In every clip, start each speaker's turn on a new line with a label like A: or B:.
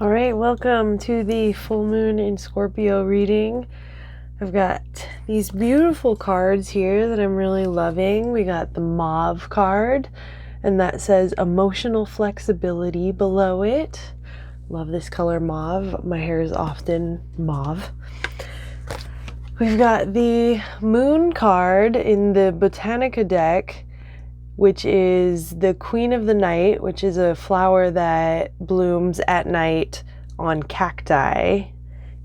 A: All right, welcome to the full moon in Scorpio reading. I've got these beautiful cards here that I'm really loving. We got the mauve card, and that says emotional flexibility below it. Love this color mauve. My hair is often mauve. We've got the moon card in the Botanica deck, which is the Queen of the Night, which is a flower that blooms at night on cacti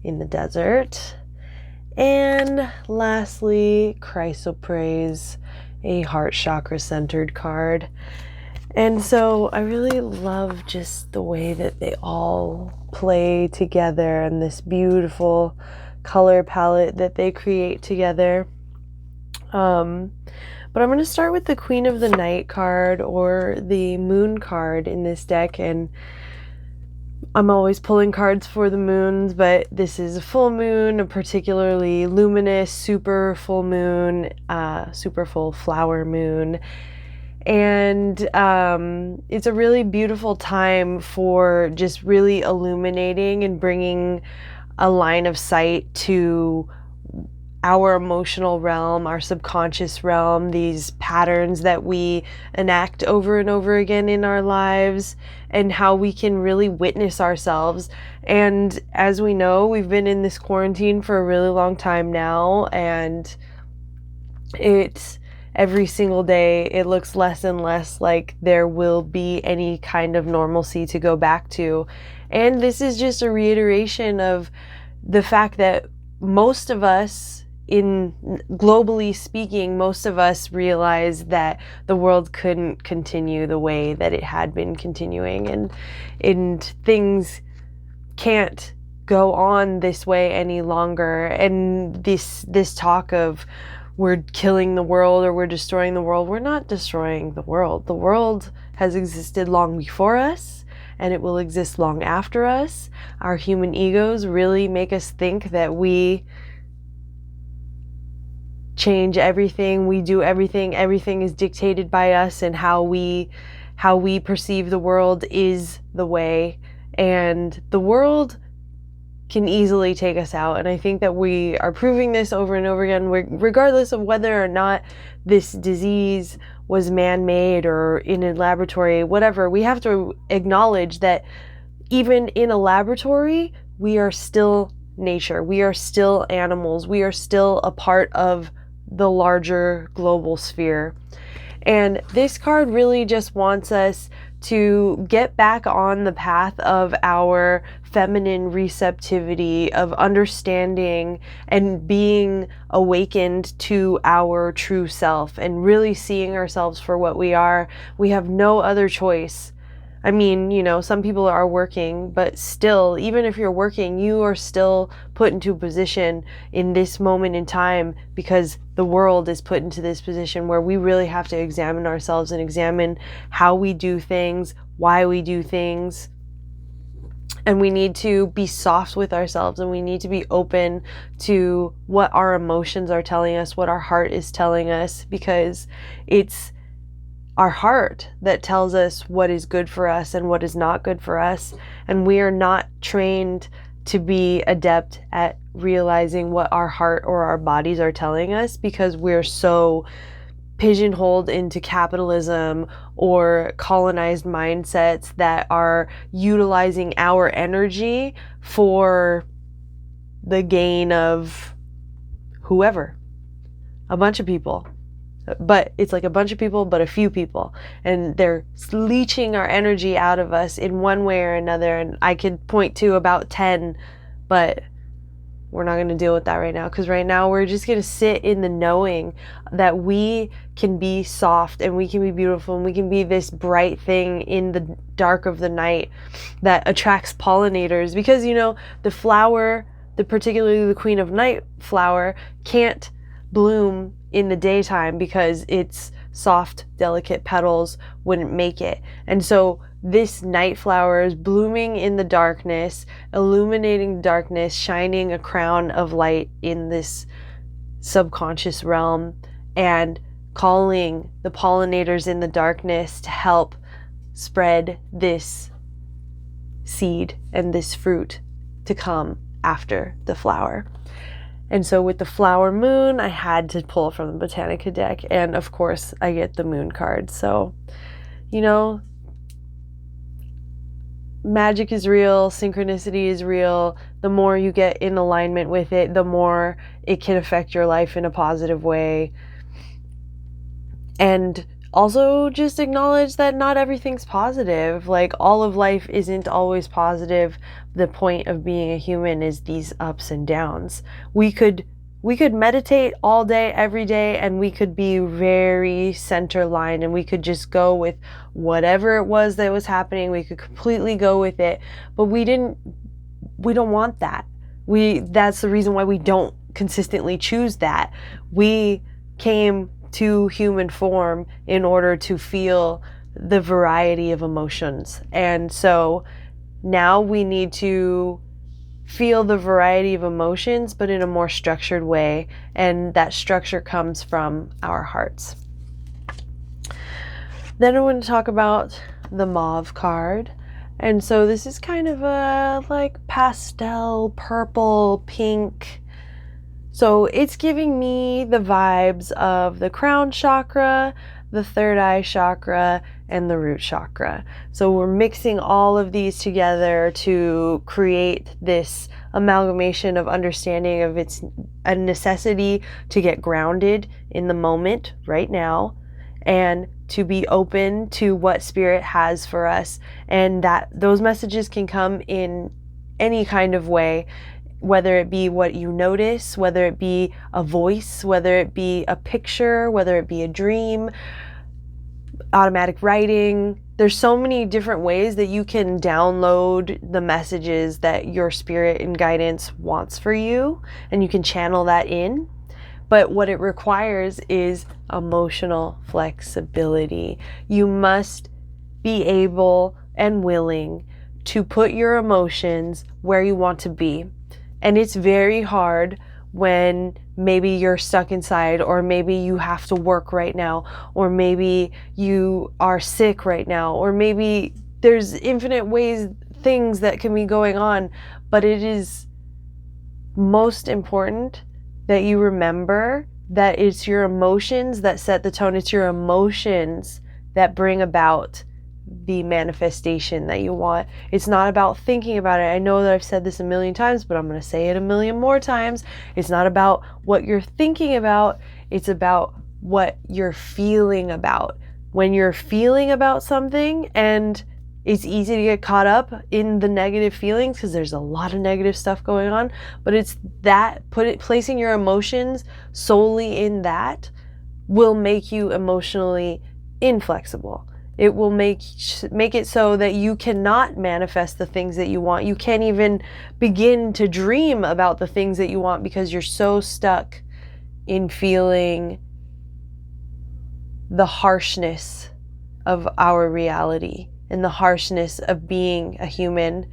A: in the desert. And lastly, Chrysoprase, a heart chakra centered card. And so I really love just the way that they all play together and this beautiful color palette that they create together. But I'm going to start with the Queen of the Night card, or the Moon card in this deck, and I'm always pulling cards for the moons, but this is a full moon, a particularly luminous, super full moon, super full flower moon. And it's a really beautiful time for just really illuminating and bringing a line of sight to our emotional realm, our subconscious realm, these patterns that we enact over and over again in our lives, and how we can really witness ourselves. And as we know, we've been in this quarantine for a really long time now, and it's every single day it looks less and less like there will be any kind of normalcy to go back to. And this is just a reiteration of the fact that most of us, globally speaking, most of us realize that the world couldn't continue the way that it had been continuing, and things can't go on this way any longer. And this talk of we're killing the world or we're destroying the world, we're not destroying the world. The world has existed long before us, and it will exist long after us. Our human egos really make us think that we change everything, we do everything is dictated by us, and how we perceive the world is the way, and the world can easily take us out. And I think that we are proving this over and over again, regardless of whether or not this disease was man-made or in a laboratory, whatever. We have to acknowledge that even in a laboratory, we are still nature, we are still animals, we are still a part of the larger global sphere. And this card really just wants us to get back on the path of our feminine receptivity, of understanding and being awakened to our true self, and really seeing ourselves for what we are. We have no other choice. I mean, some people are working, but still, even if you're working, you are still put into a position in this moment in time because the world is put into this position where we really have to examine ourselves and examine how we do things, why we do things. And we need to be soft with ourselves, and we need to be open to what our emotions are telling us, what our heart is telling us, because it's our heart that tells us what is good for us and what is not good for us. And we are not trained to be adept at realizing what our heart or our bodies are telling us, because we're so pigeonholed into capitalism or colonized mindsets that are utilizing our energy for the gain of whoever, a bunch of people. But it's like a bunch of people, but a few people, and they're leeching our energy out of us in one way or another. And I could point to about 10, but we're not going to deal with that right now, because right now we're just going to sit in the knowing that we can be soft and we can be beautiful and we can be this bright thing in the dark of the night that attracts pollinators. Because the flower, particularly the Queen of Night flower, can't bloom in the daytime because its soft, delicate petals wouldn't make it. And so this night flower is blooming in the darkness, illuminating the darkness, shining a crown of light in this subconscious realm, and calling the pollinators in the darkness to help spread this seed and this fruit to come after the flower. And so with the flower moon, I had to pull from the Botanica deck. And of course, I get the moon card. So, you know, magic is real, synchronicity is real. The more you get in alignment with it, the more it can affect your life in a positive way. And also just acknowledge that not everything's positive. Like, all of life isn't always positive. The point of being a human is these ups and downs. We could meditate all day, every day, and we could be very center line, and we could just go with whatever it was that was happening. We could completely go with it, but we don't want that. That's the reason why we don't consistently choose that. We came to human form in order to feel the variety of emotions. And so now we need to feel the variety of emotions, but in a more structured way. And that structure comes from our hearts. Then I want to talk about the mauve card. And so this is kind of a like pastel, purple, pink. So it's giving me the vibes of the crown chakra, the third eye chakra, and the root chakra. So we're mixing all of these together to create this amalgamation of understanding of it's a necessity to get grounded in the moment right now and to be open to what spirit has for us, and that those messages can come in any kind of way. Whether it be what you notice, whether it be a voice, whether it be a picture, whether it be a dream, automatic writing. There's so many different ways that you can download the messages that your spirit and guidance wants for you, and you can channel that in. But what it requires is emotional flexibility. You must be able and willing to put your emotions where you want to be. And it's very hard when maybe you're stuck inside, or maybe you have to work right now, or maybe you are sick right now, or maybe there's infinite things that can be going on. But it is most important that you remember that it's your emotions that set the tone. It's your emotions that bring about the manifestation that you want. It's not about thinking about it. I know that I've said this a million times, but I'm going to say it a million more times. It's not about what you're thinking about. It's about what you're feeling about. When you're feeling about something, and it's easy to get caught up in the negative feelings because there's a lot of negative stuff going on, but it's that placing your emotions solely in that will make you emotionally inflexible. It will make it so that you cannot manifest the things that you want. You can't even begin to dream about the things that you want because you're so stuck in feeling the harshness of our reality and the harshness of being a human.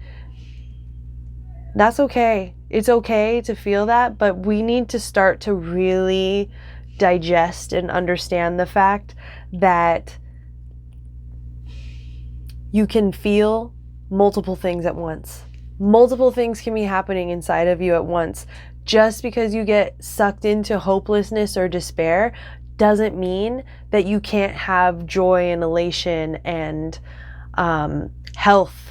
A: That's okay. It's okay to feel that, but we need to start to really digest and understand the fact that you can feel multiple things at once. Multiple things can be happening inside of you at once. Just because you get sucked into hopelessness or despair doesn't mean that you can't have joy and elation and health.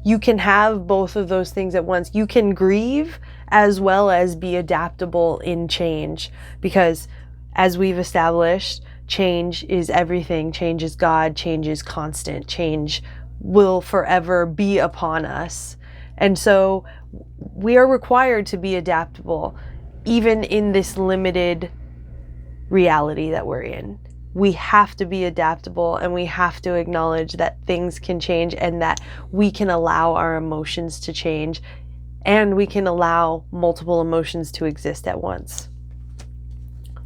A: You can have both of those things at once. You can grieve as well as be adaptable in change, because as we've established, change is everything. Change is God. Change is constant. Change will forever be upon us. And so we are required to be adaptable, even in this limited reality that we're in. We have to be adaptable, and we have to acknowledge that things can change and that we can allow our emotions to change, and we can allow multiple emotions to exist at once.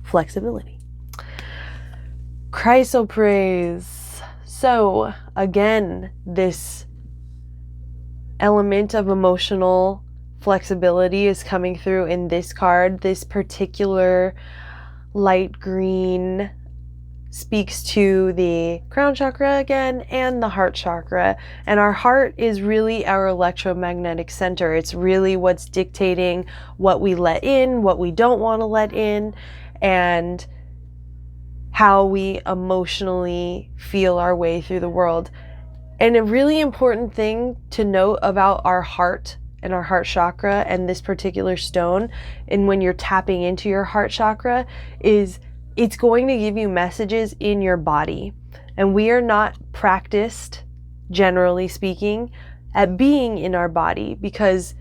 A: Flexibility. Chrysoprase. So again, this element of emotional flexibility is coming through in this card. This particular light green speaks to the crown chakra again and the heart chakra. And our heart is really our electromagnetic center. It's really what's dictating what we let in, what we don't want to let in, and how we emotionally feel our way through the world. And a really important thing to note about our heart and our heart chakra and this particular stone, and when you're tapping into your heart chakra, is it's going to give you messages in your body. And we are not practiced, generally speaking, at being in our body, because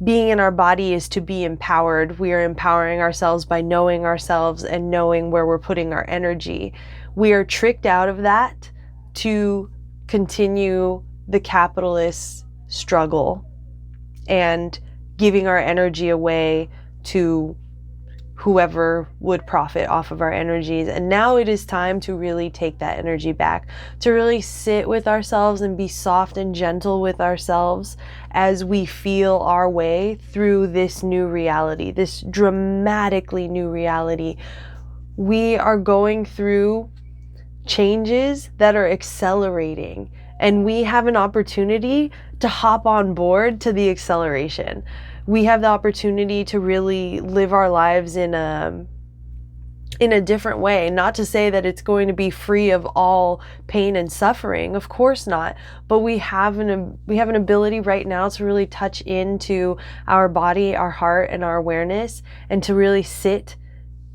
A: being in our body is to be empowered. We are empowering ourselves by knowing ourselves and knowing where we're putting our energy. We are tricked out of that to continue the capitalist struggle and giving our energy away to whoever would profit off of our energies. And now it is time to really take that energy back, to really sit with ourselves and be soft and gentle with ourselves as we feel our way through this new reality, this dramatically new reality. We are going through changes that are accelerating, and we have an opportunity to hop on board to the acceleration. We have the opportunity to really live our lives in a different way. Not to say that it's going to be free of all pain and suffering, of course not, but we have an ability right now to really touch into our body, our heart, and our awareness, and to really sit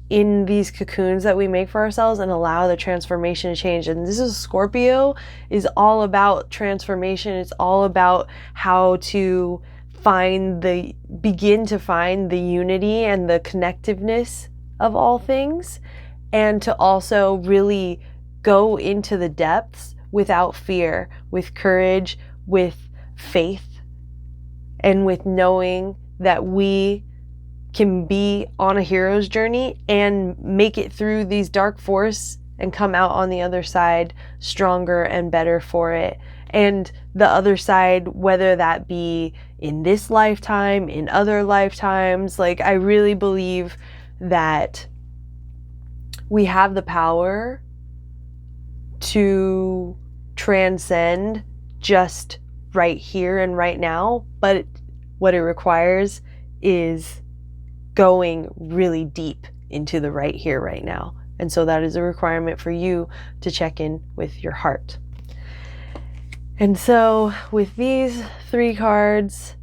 A: in these cocoons that we make for ourselves and allow the transformation to change. And this is Scorpio, is all about transformation. It's all about how to begin to find the unity and the connectiveness of all things, and to also really go into the depths without fear, with courage, with faith, and with knowing that we can be on a hero's journey and make it through these dark forests and come out on the other side stronger and better for it. And the other side, whether that be in this lifetime, in other lifetimes, like, I really believe that we have the power to transcend just right here and right now, but what it requires is going really deep into the right here, right now. And so that is a requirement for you to check in with your heart. And so with these 3 cards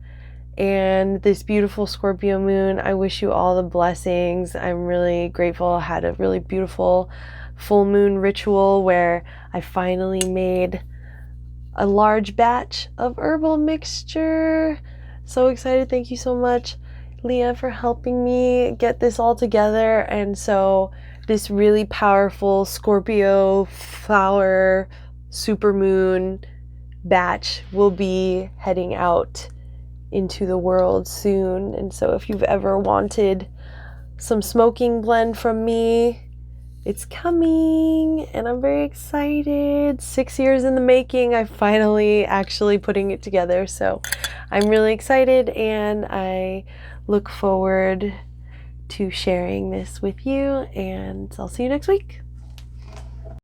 A: and this beautiful Scorpio moon, I wish you all the blessings. I'm really grateful. I had a really beautiful full moon ritual where I finally made a large batch of herbal mixture. So excited. Thank you so much, Leah, for helping me get this all together. And so this really powerful Scorpio flower supermoon batch will be heading out into the world soon. And so if you've ever wanted some smoking blend from me, it's coming, and I'm very excited. 6 years in the making. I'm finally actually putting it together. So I'm really excited, and I look forward to sharing this with you, and I'll see you next week.